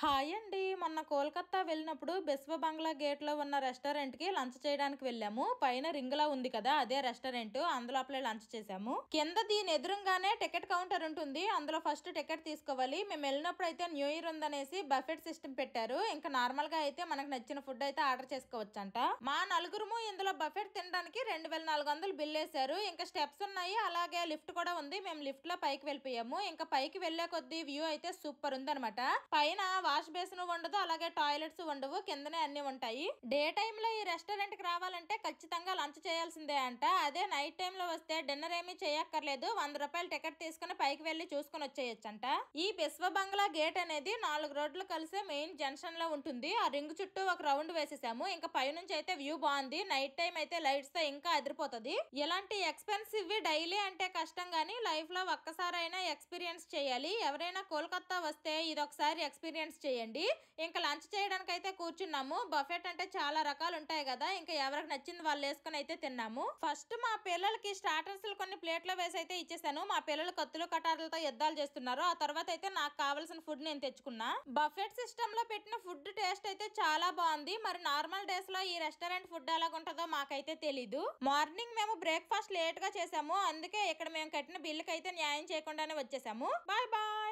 Hi అండి. మొన్న కోల్కతా వెళ్ళినప్పుడు బిస్వ బంగ్లా గేట్లో ఉన్న రెస్టారెంట్కి లంచ్ చేయడానికి వెళ్ళాము. పైన రింగ్లా ఉంది కదా, అదే రెస్టారెంట్. అందులోపలే లంచ్ చేసాము. కింద దీని ఎదురుగానే టికెట్ కౌంటర్ ఉంటుంది. అందులో ఫస్ట్ టికెట్ తీసుకోవాలి. మేము వెళ్ళినప్పుడు అయితే న్యూ ఇయర్ ఉందనేసి బఫెట్ సిస్టమ్ పెట్టారు. ఇంకా నార్మల్ గా అయితే మనకు నచ్చిన ఫుడ్ అయితే ఆర్డర్ చేసుకోవచ్చంట. మా నలుగురుము ఇందులో బఫెట్ తినడానికి 2400 బిల్ వేశారు. ఇంకా స్టెప్స్ ఉన్నాయి, అలాగే లిఫ్ట్ కూడా ఉంది. మేము లిఫ్ట్ లో పైకి వెళ్ళిపోయాము. ఇంకా పైకి వెళ్లే కొద్ది వ్యూ అయితే సూపర్ ఉందన్నమాట. పైన వాష్ బేసిన్ ఉండదు, అలాగే టాయిలెట్స్ ఉండవు, కిందనే అన్ని ఉంటాయి. డే టైమ్ లో ఈ రెస్టారెంట్ కి రావాలంటే ఖచ్చితంగా లంచ్ చేయాల్సిందే అంట. అదే నైట్ టైమ్ లో వస్తే డిన్నర్ ఏమీ చేయక్కర్లేదు. 100 రూపాయలు టికెట్ తీసుకుని పైకి వెళ్లి చూసుకుని వచ్చేయచ్చంట. ఈ బిస్వ బంగ్లా గేట్ అనేది 4 రోడ్లు కలిసే మెయిన్ జంక్షన్ లో ఉంటుంది. ఆ రింగ్ చుట్టూ ఒక రౌండ్ వేసేసాము. ఇంకా పైనుంచి అయితే వ్యూ బాగుంది. నైట్ టైం అయితే లైట్స్ తో ఇంకా అదిరిపోతుంది. ఇలాంటి ఎక్స్పెన్సివ్ డైలీ అంటే కష్టం గానీ లైఫ్ లో ఒక్కసారైనా ఎక్స్పీరియన్స్ చేయాలి. ఎవరైనా కోల్కతా వస్తే ఇది ఒకసారి ఎక్స్పీరియన్స్ చేయండి. ఇంకా లంచ్ చేయడానికి అయితే కూర్చున్నాము. బఫెట్ అంటే చాలా రకాలు ఉంటాయి కదా, ఇంకా ఎవరికి నచ్చింది వాళ్ళు వేసుకుని అయితే తిన్నాము. ఫస్ట్ మా పిల్లలకి స్టార్టర్స్ కొన్ని ప్లేట్లో వేసి అయితే ఇచ్చేసాను. మా పిల్లలు కత్తులు కటార్లతో యుద్ధాలు చేస్తున్నారు. ఆ తర్వాత అయితే నాకు కావాల్సిన ఫుడ్ నేను తెచ్చుకున్నా. బఫెట్ సిస్టమ్ లో పెట్టిన ఫుడ్ టేస్ట్ అయితే చాలా బాగుంది. మరి నార్మల్ డేస్ లో ఈ రెస్టారెంట్ ఫుడ్ ఎలాగుంటుందో మాకైతే తెలీదు. మార్నింగ్ మేము బ్రేక్ఫాస్ట్ లేట్ గా చేసాము. అందుకే ఇక్కడ మేము కట్టిన బిల్లుకి అయితే న్యాయం చేయకుండానే వచ్చేసాము. Bye bye.